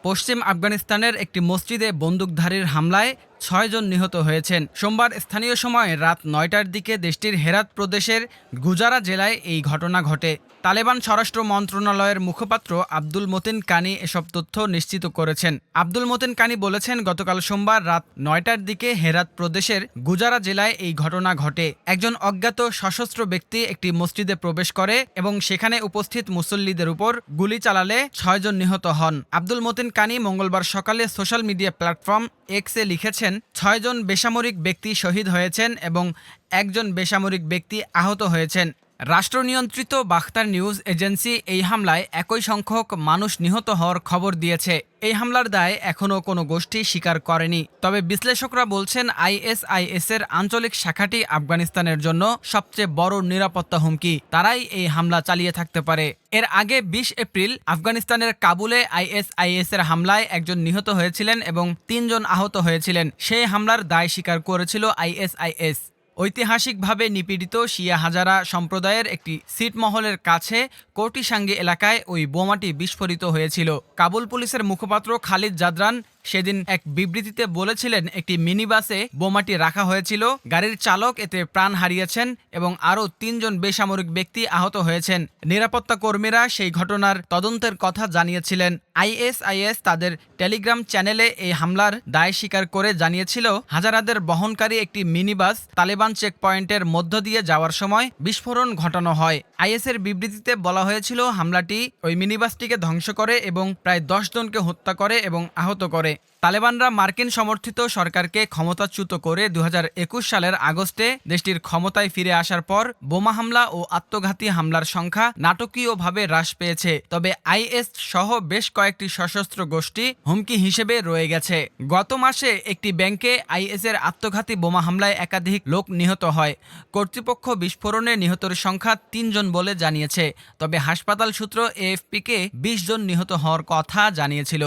পশ্চিম আফগানিস্তানের একটি মসজিদে বন্দুকধারীর হামলায় ৬ জন নিহত হয়েছেন। সোমবার স্থানীয় সময় রাত ৯টার দিকে দেশটির হেরাত প্রদেশের গুজারা জেলায় এই ঘটনা ঘটে। তালেবান স্বরাষ্ট্র মন্ত্রণালয়ের মুখপাত্র আব্দুল মতিন কানি এসব তথ্য নিশ্চিত করেছেন। আব্দুল মতিন কানি বলেছেন, গতকাল সোমবার রাত ৯টার দিকে হেরাত প্রদেশের গুজারা জেলায় এই ঘটনা ঘটে। একজন অজ্ঞাত সশস্ত্র ব্যক্তি একটি মসজিদে প্রবেশ করে এবং সেখানে উপস্থিত মুসল্লিদের উপর গুলি চালালে ৬ জন নিহত হন। আব্দুল মতিন কানি মঙ্গলবার সকালে সোশ্যাল মিডিয়া প্ল্যাটফর্ম এক্সে লিখেছেন, ৬ জন বেসামরিক ব্যক্তি শহীদ হয়েছেন এবং একজন বেসামরিক ব্যক্তি আহত হয়েছেন। রাষ্ট্রনিয়ন্ত্রিত বাখতার নিউজ এজেন্সি এই হামলায় একই সংখ্যক মানুষ নিহত হওয়ার খবর দিয়েছে। এই হামলার দায় এখনও কোনো গোষ্ঠী স্বীকার করেনি। তবে বিশ্লেষকরা বলছেন, আইএসআইএসের আঞ্চলিক শাখাটি আফগানিস্তানের জন্য সবচেয়ে বড় নিরাপত্তা হুমকি। তারাই এই হামলা চালিয়ে থাকতে পারে। এর আগে ২০ এপ্রিল আফগানিস্তানের কাবুলে আইএসআইএসের হামলায় একজন নিহত হয়েছিলেন এবং ৩ জন আহত হয়েছিলেন। সেই হামলার দায় স্বীকার করেছিল আইএসআইএস। ঐতিহাসিকভাবে নিপীড়িত শিয়া হাজারা সম্প্রদায়ের একটি ছিটমহলের কাছে কোটিসাঙ্গি এলাকায় ওই বোমাটি বিস্ফোরিত হয়েছিল। কাবুল পুলিশের মুখপাত্র খালিদ জাদরান সেদিন এক বিবৃতিতে বলেছিলেন, একটি মিনিবাসে বোমাটি রাখা হয়েছিল, গাড়ির চালক এতে প্রাণ হারিয়েছেন এবং আরও ৩ জন বেসামরিক ব্যক্তি আহত হয়েছেন। নিরাপত্তা কর্মীরা সেই ঘটনার তদন্তের কথা জানিয়েছিলেন। আইএসআইএস তাদের টেলিগ্রাম চ্যানেলে এই হামলার দায় স্বীকার করে জানিয়েছিল, হাজারাদের বহনকারী একটি মিনিবাস তালেবান চেকপয়েন্টের মধ্য দিয়ে যাওয়ার সময় বিস্ফোরণ ঘটানো হয়। আইএসের বিবৃতিতে বলা হয়েছিল, হামলাটি ওই মিনিবাসটিকে ধ্বংস করে এবং প্রায় ১০ জনকে হত্যা করে এবং আহত করে। তালেবানরা মার্কিন সমর্থিত সরকারকে ক্ষমতাচ্যুত করে ২০২১ সালের আগস্টে দেশটির ক্ষমতায় ফিরে আসার পর বোমা হামলা ও আত্মঘাতী হামলার সংখ্যা নাটকীয়ভাবে হ্রাস পেয়েছে। তবে আইএস সহ বেশ কয়েকটি সশস্ত্র গোষ্ঠী হুমকি হিসেবে রয়ে গেছে। গত মাসে একটি ব্যাংকে আইএসের আত্মঘাতী বোমা হামলায় একাধিক লোক নিহত হয়। কর্তৃপক্ষ বিস্ফোরণে নিহতের সংখ্যা ৩ জন বলে জানিয়েছে। তবে হাসপাতাল সূত্র এএফপিকে ২০ জন নিহত হওয়ার কথা জানিয়েছিল।